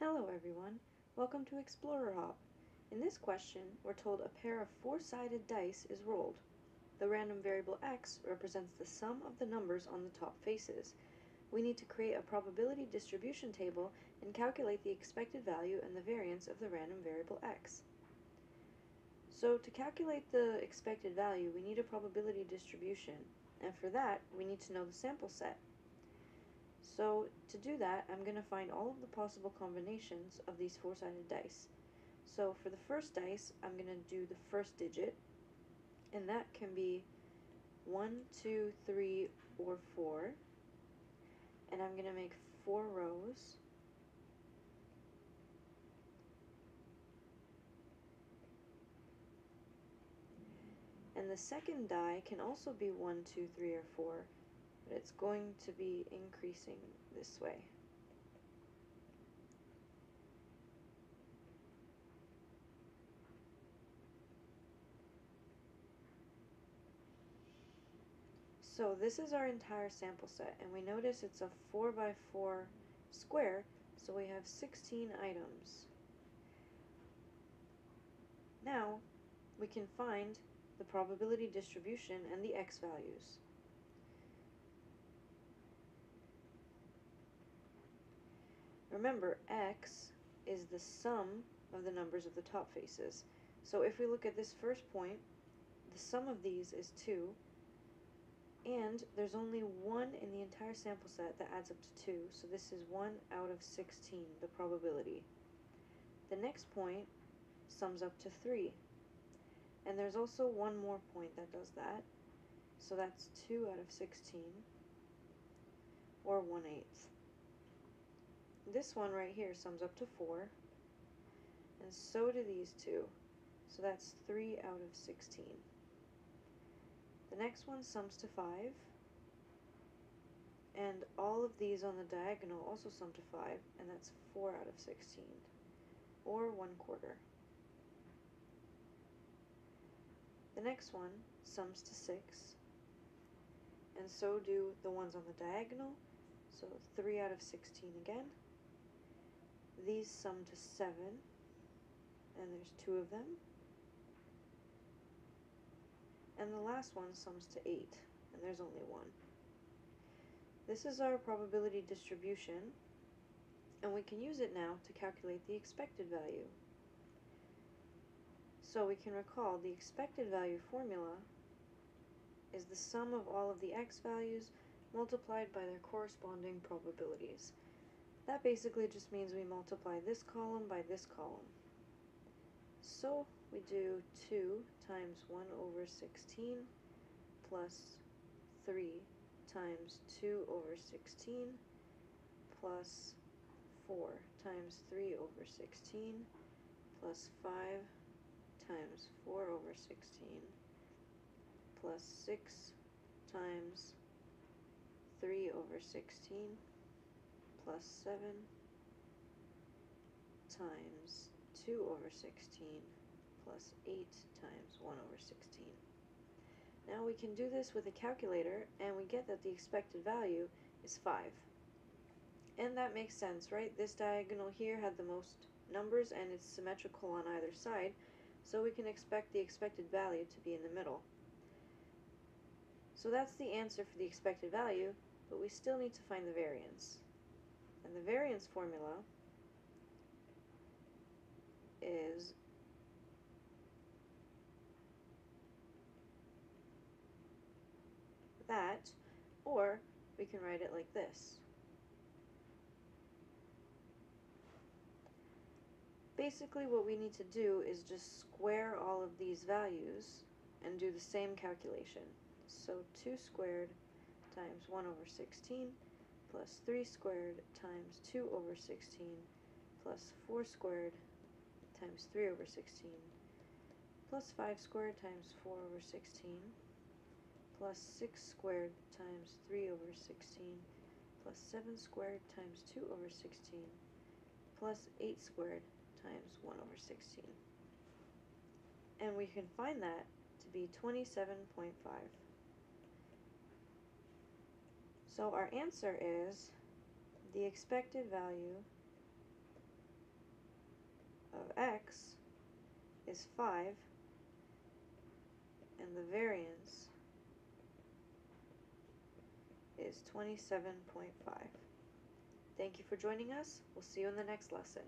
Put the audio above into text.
Hello everyone, welcome to Explorer Hop. In this question, we're told a pair of four-sided dice is rolled. The random variable x represents the sum of the numbers on the top faces. We need to create a probability distribution table and calculate the expected value and the variance of the random variable x. So to calculate the expected value, we need a probability distribution, and for that, we need to know the sample set. So to do that, I'm going to find all of the possible combinations of these four-sided dice. So for the first dice, I'm going to do the first digit, and that can be 1, 2, 3, or 4. And I'm going to make 4 rows. And the second die can also be 1, 2, 3, or 4. But it's going to be increasing this way. So this is our entire sample set, and we notice it's a 4 by 4 square, so we have 16 items. Now we can find the probability distribution and the x values. Remember, x is the sum of the numbers of the top faces. So if we look at this first point, the sum of these is 2, and there's only 1 in the entire sample set that adds up to 2, so this is 1 out of 16, the probability. The next point sums up to 3, and there's also one more point that does that, so that's 2 out of 16, or 1/8. This one right here sums up to 4, and so do these two, so that's 3 out of 16. The next one sums to 5, and all of these on the diagonal also sum to 5, and that's 4 out of 16, or 1/4. The next one sums to 6, and so do the ones on the diagonal, so 3 out of 16 again. These sum to 7, and there's 2 of them. And the last one sums to 8, and there's only 1. This is our probability distribution, and we can use it now to calculate the expected value. So we can recall the expected value formula is the sum of all of the x values multiplied by their corresponding probabilities. That basically just means we multiply this column by this column. So we do 2 times 1 over 16 plus 3 times 2 over 16 plus 4 times 3 over 16 plus 5 times 4 over 16 plus 6 times 3 over 16 plus 7 times 2 over 16 plus 8 times 1 over 16. Now we can do this with a calculator, and we get that the expected value is 5. And that makes sense, right? This diagonal here had the most numbers, and it's symmetrical on either side, so we can expect the expected value to be in the middle. So that's the answer for the expected value, but we still need to find the variance. And the variance formula is that, or we can write it like this. Basically what we need to do is just square all of these values and do the same calculation. So 2 squared times 1 over 16 plus 3 squared times 2 over 16 plus 4 squared times 3 over 16 plus 5 squared times 4 over 16 plus 6 squared times 3 over 16 plus 7 squared times 2 over 16 plus 8 squared times 1 over 16. And we can find that to be 27.5. So our answer is the expected value of x is 5, and the variance is 27.5. Thank you for joining us. We'll see you in the next lesson.